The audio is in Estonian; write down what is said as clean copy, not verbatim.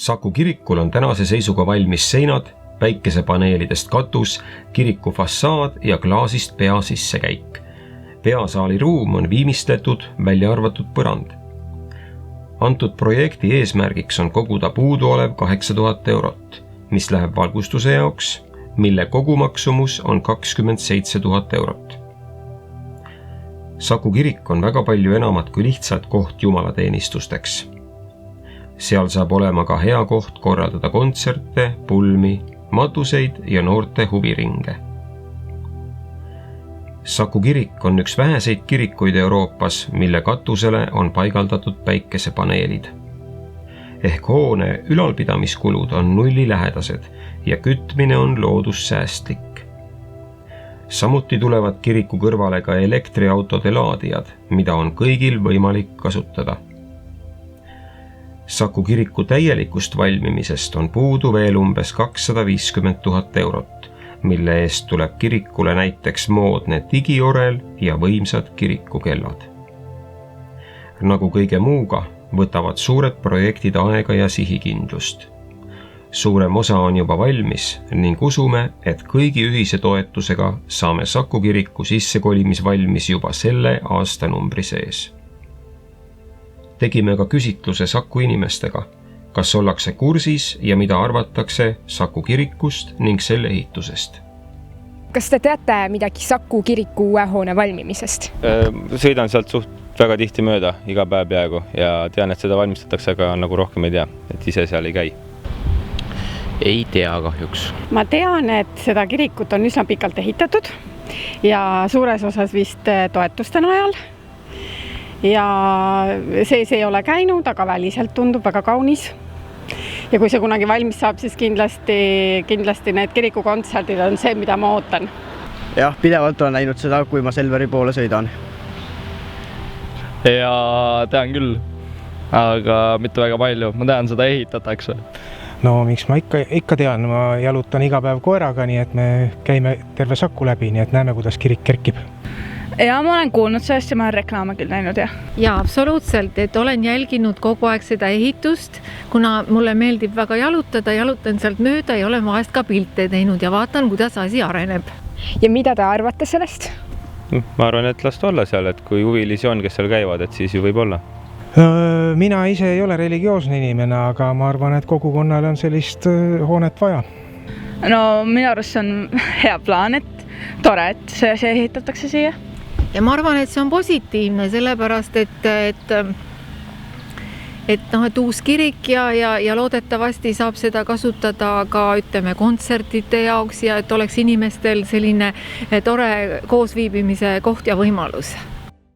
Saku kirikul on tänase seisuga valmis seinad, päikesepaneelidest katus, kiriku fassaad ja klaasist pea sissekäik. Peasaali ruum on viimistletud, välja arvatud põrand. Antud projekti eesmärgiks on koguda puuduolev 8000 eurot, mis läheb valgustuse jaoks, mille kogumaksumus on 27 000 eurot. Saku kirik on väga palju enamat kui lihtsalt koht jumalateenistusteks. Seal saab olema ka hea koht korraldada kontserte, pulmi, matuseid ja noorte huviringe. Saku kirik on üks väheseid kirikuid Euroopas, mille katusele on paigaldatud päikesepaneelid. Ehk hoone ülalpidamiskulud on nullilähedased ja kütmine on loodussäästlik. Samuti tulevad kiriku kõrvale ka elektriautode laadijad, mida on kõigil võimalik kasutada. Saku kiriku täielikust valmimisest on puudu veel umbes 250 000 eurot, mille eest tuleb kirikule näiteks moodne digiorel ja võimsad kirikukellad. Nagu kõige muuga, võtavad suured projektid aega ja sihikindlust. Suurem osa on juba valmis ning usume, et kõigi ühise toetusega saame Saku kiriku sissekolimisvalmis juba selle aastanumbri sees. Tegime ka küsitluse Saku inimestega, kas ollakse kursis ja mida arvatakse Saku kirikust ning selle ehitusest. Kas te teate midagi Saku kiriku uue hoone valmimisest? Sõidan sealt suht väga tihti mööda, iga päev peaaegu, ja tean, et seda valmistatakse, aga nagu rohkem ei tea, et ise seal ei käi. Ei tea kahjuks. Ma tean, et seda kirikut on üsna pikalt ehitatud ja suures osas vist toetuste najal. Ja sees ei ole käinud, aga väliselt tundub väga kaunis. Ja kui see kunagi valmis saab, siis kindlasti need kirikukontserdid on see, mida ma ootan. Jah, pidevalt olen näinud seda, kui ma Selveri poole sõidan. Ja tean küll, aga mitte väga palju. Ma tean, seda ehitatakse. No miks ma ikka tean, ma jalutan iga päev koeraga, nii et me käime terve Saku läbi, nii et näeme, kuidas kirik kerkib. Ja ma olen kuulnud sellest ja ma olen reklaama küll näinud. Ja absoluutselt, et olen jälginud kogu aeg seda ehitust, kuna mulle meeldib väga jalutada, jalutan sealt mööda ja olen vahest ka pilte teinud ja vaatan, kuidas asi areneb. Ja mida te arvate sellest? Ma arvan, et last olla seal, et kui huvilisi on, kes seal käivad, et siis ju võib olla. Mina ise ei ole religioosne inimene, aga ma arvan, et kogukonnale on sellist hoonet vaja. No minu arust on hea plaan, et tore, et see ehitatakse siia. Ja ma arvan, et see on positiivne, sellepärast, et uus kirik ja loodetavasti saab seda kasutada ka kontsertide jaoks ja et oleks inimestel selline tore koosviibimise koht ja võimalus.